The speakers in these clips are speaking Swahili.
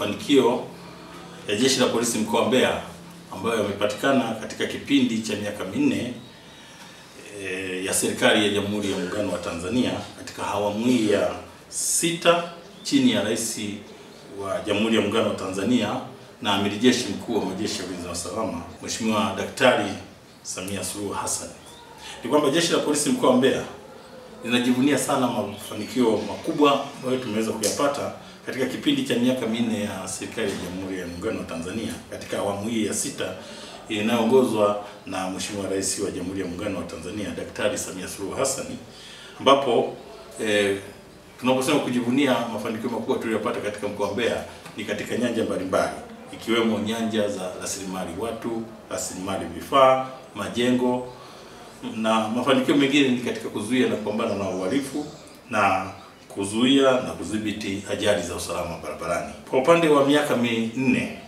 mafanikio ya Jeshi la Polisi mkoa wa Mbeya ambayo yamepatikana katika kipindi cha miaka minne ya serikali ya Jamhuri ya Muungano wa Tanzania katika awamu hii ya 6 chini ya Rais wa Jamhuri ya Muungano wa Tanzania na Amiri Jeshi Mkuu wa Majeshi ya Ulinzi na Usalama Mheshimiwa Daktari Samia Suluhu Hassan. Ni kwamba Jeshi la Polisi mkoa wa Mbeya linajivunia sana mafanikio makubwa ambayo tumeweza kuyapata katika kipindi cha miaka minne ya serikali ya Jamhuri ya Muungano wa Tanzania katika awamu hii ya 6 inayoongozwa na Mheshimiwa Rais wa Jamhuri ya Muungano wa Tanzania Daktari Samia Suluhu Hassan, ambapo tunaposema kujivunia mafanikio makubwa tuliyopata katika mkoa wa Mbeya ni katika nyanja mbalimbali ikiwemo nyanja za rasilimali watu, rasilimali vifaa, majengo na mafanikio mengine ni katika kuzuia na kupambana na uhalifu na kuzuia na kudhibiti ajali za usalama barabarani. Kwa upande wa miaka minne,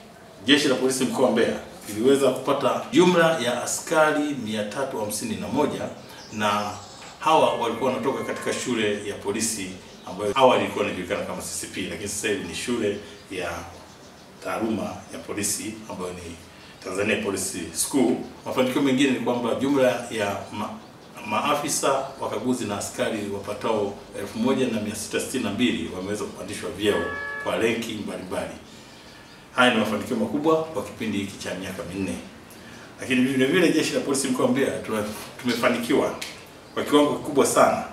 Jeshi la Polisi mkoa wa Mbeya iliweza kupata jumla ya askari 351 na hawa walikuwa wanatoka katika shule ya polisi ambayo awali ilikuwa inajulikana kama CCP, lakini sasa hivi ni shule ya taaluma ya polisi ambayo ni Tanzania Police School. Mafanikio mengine ni kwamba jumla ya maafisa wakaguzi na askari wapatao 1662 wameweza kupandishwa vyeo kwa renki mbalimbali. Haya ni mafanikio makubwa kwa kipindi hiki cha miaka minne. Lakini vile vile Jeshi la Polisi mkoa wa Mbeya tumefanikiwa kwa kiwango kikubwa sana.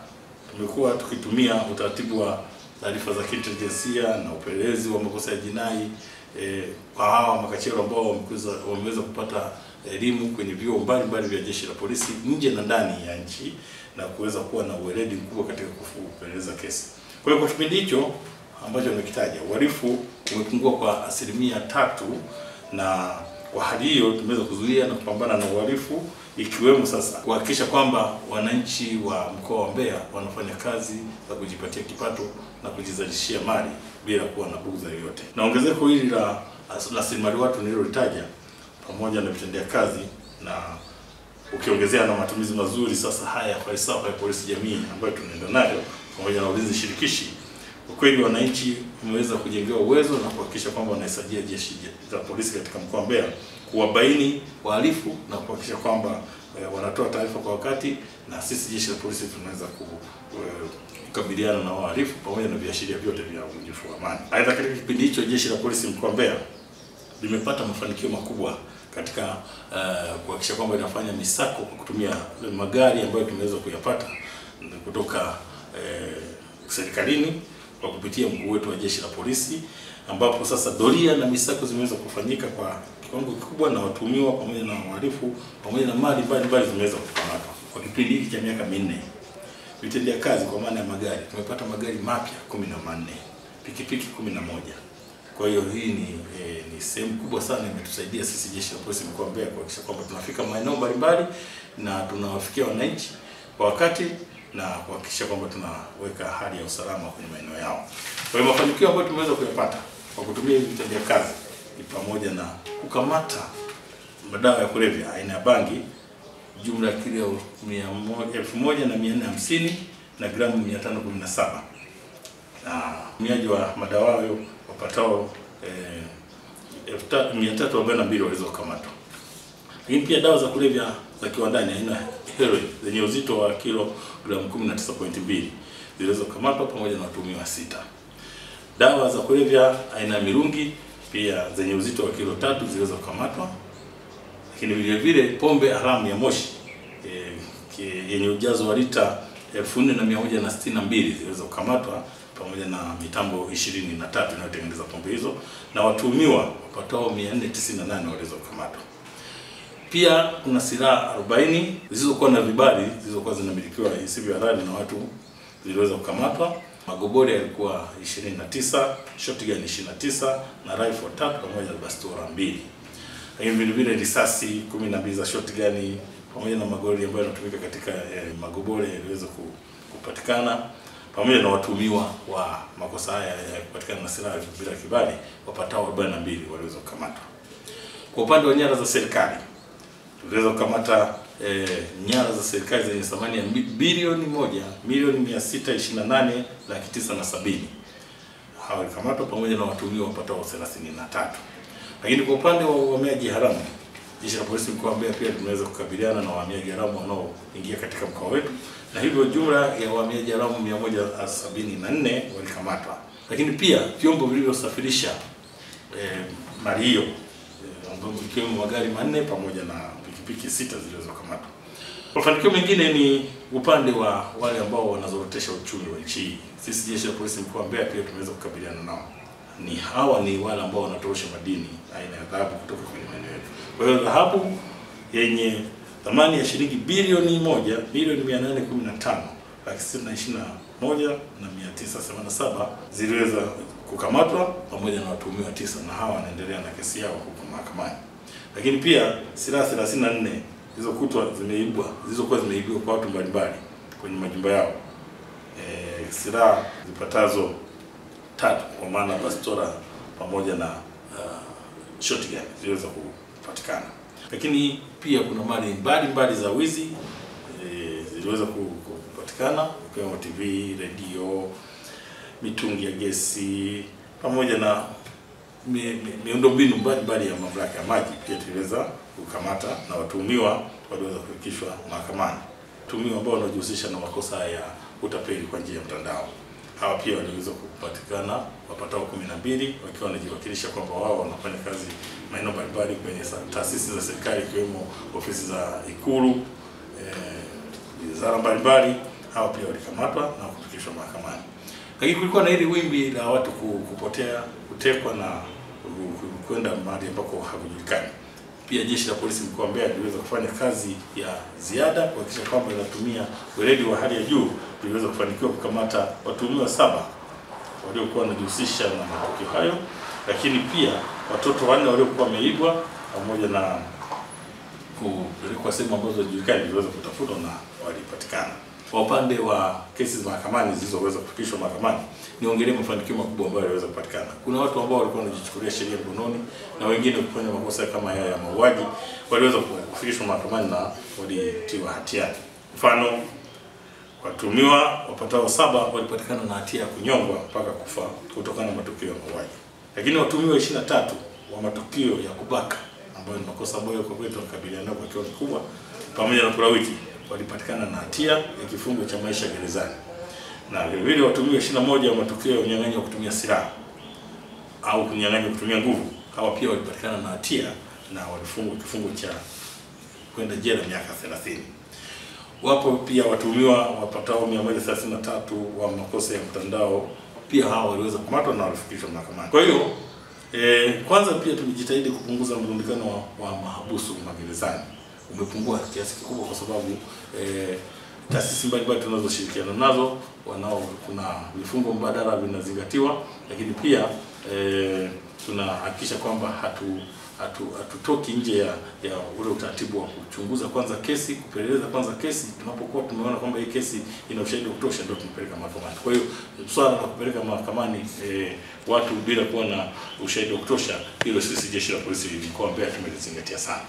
Tumekuwa tukitumia utaratibu wa taarifa za kiintelijensia na upelelezi wa makosa ya jinai kwa hawa makachero ambao wameweza kupata elimu kwenye vyuo mbalimbali vya Jeshi la Polisi nje na ndani ya nchi na kuweza kuwa na uweledi mkubwa katika kupeleleza kesi. Kwa hiyo kwa kipindi hicho ambacho nimekitaja, uhalifu umepungua kwa 3%, na kwa hali hiyo tumeweza kuzuia na kupambana na uhalifu, ikiwemo sasa kuhakikisha kwamba wananchi wa mkoa wa Mbeya wanafanya kazi za kujipatia kipato na kujizalishia mali bila kuwa na bughudha yoyote. Na ongezeko hili la rasilimali watu nililolitaja pamoja na vitendea kazi na ukiongezea na matumizi mazuri sasa haya ya falsafa ya polisi jamii ambayo tunaenda nayo pamoja na ulinzi shirikishi, kwa kweli wananchi wameweza kujengewa uwezo na kuhakikisha kwamba wanaisaidia Jeshi la Polisi katika mkoa wa Mbeya kuwabaini wahalifu na kuhakikisha kwamba wanatoa taarifa kwa wakati, na sisi Jeshi la Polisi tunaweza kukabiliana na wahalifu pamoja na viashiria vyote vya uvunjifu wa amani. Aidha, katika kipindi hicho Jeshi la Polisi mkoa wa Mbeya limepata mafanikio makubwa katika kuhakikisha kwamba inafanya misako kwa kutumia magari ambayo tumeweza kuyapata kutoka serikalini kwa kupitia mkuu wetu wa Jeshi la Polisi, ambapo sasa doria na misako zimeweza kufanyika kwa kiwango kikubwa na watuhumiwa pamoja na wahalifu pamoja na mali mbalimbali zimeweza kukamatwa. Kwa kipindi hiki cha miaka minne, vitendea kazi kwa maana ya magari tumepata magari mapya 14, pikipiki 11. Kwa hiyo hii ni sehemu kubwa sana imetusaidia sisi Jeshi la Polisi mkoa wa Mbeya kuhakikisha kwamba tunafika maeneo mbalimbali na tunawafikia wananchi kwa wakati na kuhakikisha kwamba tunaweka hali ya usalama kwenye maeneo yao. Kwa hiyo mafanikio ambayo tumeweza kuyapata kwa kutumia hivi vitendea kazi ni pamoja na kukamata madawa ya kulevya aina ya bangi jumla ya kilo 1450 na gramu 517, na mtumiaji wa madawa hayo wapatao 1342 waliweza kukamatwa. Lakini pia dawa za kulevya za kiwandani aina heroin zenye uzito wa kilogramu 19.2 ziliweza kukamatwa pamoja na watuhumiwa 6. Dawa za kulevya aina mirungi pia zenye uzito wa kilo 3 ziliweza kukamatwa. Lakini vile vile pombe haramu ya moshi yenye ujazo wa lita 4162 ziliweza kukamatwa pamoja na mitambo 23 inayotengeneza pombe hizo, na watuhumiwa wapatao 498 waliweza kukamatwa. Pia kuna silaha 40 zisizokuwa na vibali zilizokuwa zinamilikiwa isivyo halali na watu ziliweza kukamatwa. Magobori yalikuwa 29, shotgun 29 na rifle 3 pamoja na bastola 2. Lakini vile vile risasi 12 za shotgun pamoja na magori ambayo yanatumika katika magobori yaliweza kupatikana, pamoja na watuhumiwa wa makosa haya ya kupatikana na silaha bila kibali wapatao 42 waliweza kukamatwa. Kwa upande wa nyara za serikali tuliweza kukamata nyara za serikali zenye thamani ya bilioni 1,628,970. hawa walikamatwa pamoja na watuhumiwa wapatao 33. Lakini kwa upande wa uhamiaji haramu, jeshi la polisi mkoa wa Mbeya pia tumeweza kukabiliana na wahamiaji haramu wanaoingia katika mkoa wetu, na hivyo jumla ya wahamiaji haramu 174 walikamatwa. Lakini pia vyombo vilivyosafirisha mali hiyo ambapo ikiwemo magari 4 pamoja na pikipiki 6 ziliweza kukamatwa. Mafanikio mengine ni upande wa wale ambao wanazorotesha uchumi wa nchi hii. Sisi jeshi la polisi mkoa wa Mbeya pia tumeweza kukabiliana nao. Ni wale ambao wanatorosha madini aina ya dhahabu kutoka kwenye maeneo yetu. Kwa hiyo dhahabu yenye thamani ya shilingi bilioni 1,815,621,987 ziliweza kukamatwa pamoja na watuhumiwa 9, na hawa wanaendelea na kesi yao huko mahakamani. Lakini pia silaha 34 zilizokuwa zimeibiwa kwa watu mbalimbali kwenye majumba yao. Silaha zipatazo 3 kwa maana bastola pamoja na shotgun ziliweza kupatikana. Lakini pia kuna mali mbalimbali za wizi ziliweza kupatikana, ikiwemo TV, radio, mitungi ya gesi pamoja na miundombinu mbalimbali ya mamlaka ya maji pia tuliweza kukamata, na watuhumiwa waliweza kufikishwa mahakamani. Watuhumiwa ambao wanajihusisha na makosa ya utapeli kwa njia ya mtandao, hawa pia waliweza kupatikana wapatao 12 wakiwa wanajiwakilisha kwamba wao wanafanya kazi maeneo mbalimbali kwenye taasisi za serikali ikiwemo ofisi za Ikulu, wizara mbalimbali. Hawa pia walikamatwa na kufikishwa mahakamani. Lakini kulikuwa na hili wimbi la watu kupotea, kutekwa na kwenda mahali ambako hakujulikani. Pia jeshi la polisi mkoa wa Mbeya liliweza kufanya kazi ya ziada kuhakikisha kwamba inatumia weledi wa hali ya juu. Tuliweza kufanikiwa kukamata watuhumiwa 7 waliokuwa wanajihusisha na matukio hayo, lakini pia watoto 4 waliokuwa wameibwa pamoja na kupelekwa sehemu ambazo hazijulikani waliweza kutafutwa na walipatikana. Kwa upande wa kesi za mahakamani zilizoweza kufikishwa mahakamani, niongelee mafanikio makubwa ambayo yaliweza kupatikana. Kuna watu ambao walikuwa wanajichukulia sheria mkononi na wengine kufanya makosa kama haya ya mauaji waliweza kufikishwa mahakamani na walitiwa hatiani. Mfano, watuhumiwa wapatao 7 walipatikana na hatia ya kunyongwa mpaka kufa kutokana na matukio ya mauaji. Lakini watuhumiwa 23 wa matukio ya kubaka, ambayo ni makosa ambayo kwa kweli tunakabiliana nayo kwa kiwango kikubwa, pamoja na kulawiti, walipatikana na hatia ya kifungo cha maisha gerezani. Na vile vile watuhumiwa 21 wa matukio ya unyang'anyi wa kutumia silaha au kunyang'anya kutumia nguvu, hawa pia walipatikana na hatia na walifungwa kifungo cha kwenda jela miaka 30. Wapo pia watuhumiwa wapatao 133 wa makosa ya mtandao, pia hawa waliweza kukamatwa na walifikishwa mahakamani. Kwa hiyo kwanza pia tumejitahidi kupunguza mrundikano wa mahabusu magerezani. Umepungua kiasi kikubwa kwa sababu taasisi mbalimbali tunazoshirikiana nazo kuna vifungo mbadala vinazingatiwa, lakini pia tunahakikisha kwamba hatutoki nje ya ule utaratibu wa kuchunguza kwanza kesi, kupeleleza kwanza kesi. Tunapokuwa tumeona kwamba hii kesi ina ushahidi wa kutosha, ndio tunapeleka mahakamani. Kwa hiyo swala la kupeleka mahakamani watu bila kuwa na ushahidi wa kutosha, hilo sisi jeshi la polisi mkoa wa Mbeya tumelizingatia sana.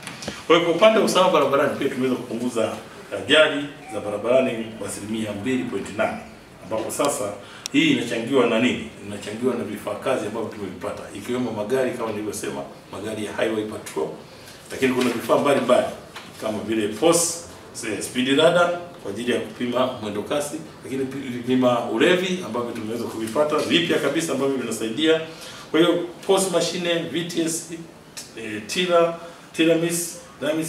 Kwa hiyo kwa upande wa usalama barabarani pia tumeweza kupunguza ajali za barabarani kwa 2.8, ambapo sasa hii inachangiwa na nini? Inachangiwa na vifaa kazi ambavyo tumevipata, ikiwemo magari kama nilivyosema, magari ya highway patrol, lakini kuna vifaa mbalimbali kama vile POS, speed radar kwa ajili ya kupima mwendo kasi, lakini kupima ulevi ambavyo tumeweza kuvipata vipya kabisa ambavyo vinasaidia. Kwa hiyo POS machine, VTS, Tiramis,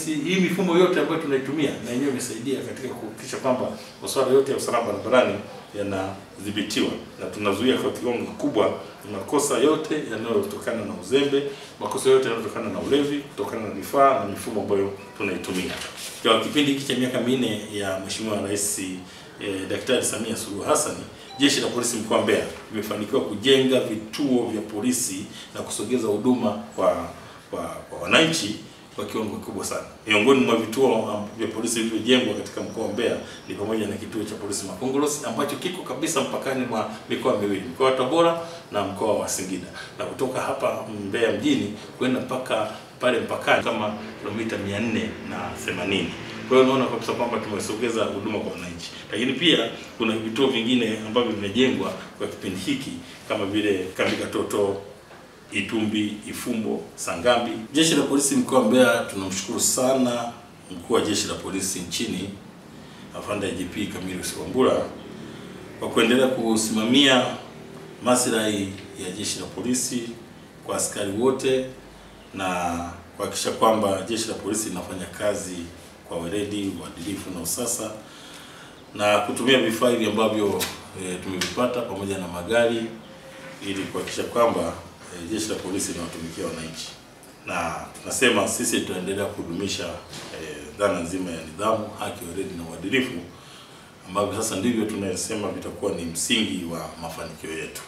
hii mifumo yote ambayo tunaitumia na yenyewe imesaidia katika kuhakikisha kwamba masuala yote ya usalama barabarani yanadhibitiwa na tunazuia kwa kiwango kikubwa makosa yote yanayotokana na uzembe, makosa yote yanayotokana na ulevi, kutokana na vifaa na mifumo ambayo tunaitumia. Kwa kipindi hiki cha miaka 4 ya Mheshimiwa Rais Daktari Samia Suluhu Hassan, jeshi la polisi mkoa wa Mbeya limefanikiwa kujenga vituo vya polisi na kusogeza huduma kwa wananchi kwa kiwango kikubwa sana. Miongoni mwa vituo vya polisi vilivyojengwa katika mkoa wa Mbeya ni pamoja na kituo cha polisi Makongorosi ambacho kiko kabisa mpakani mwa mikoa miwili, mkoa wa Tabora na mkoa wa Singida. Na kutoka hapa Mbeya mjini kwenda mpaka pale mpakani kama kilomita 480. Kwa hiyo unaona kabisa kwamba tumesogeza huduma kwa wananchi. Lakini pia kuna vituo vingine ambavyo vimejengwa kwa kipindi hiki kama vile Kambi Katoto, Itumbi, Ifumbo, Sangambi. Jeshi la Polisi mkoa wa Mbeya tunamshukuru sana mkuu wa Jeshi la Polisi nchini Afande IGP Camillus Wambura kwa kuendelea kusimamia maslahi ya Jeshi la Polisi kwa askari wote na kuhakikisha kwamba Jeshi la Polisi linafanya kazi kwa weledi, uadilifu na usasa, na kutumia vifaa hivi ambavyo tumevipata pamoja na magari ili kuhakikisha kwamba Jeshi la Polisi linawatumikia wananchi. Na tunasema sisi tutaendelea kudumisha dhana nzima ya nidhamu, haki, weledi na uadilifu ambavyo sasa ndivyo tunasema vitakuwa ni msingi wa mafanikio yetu.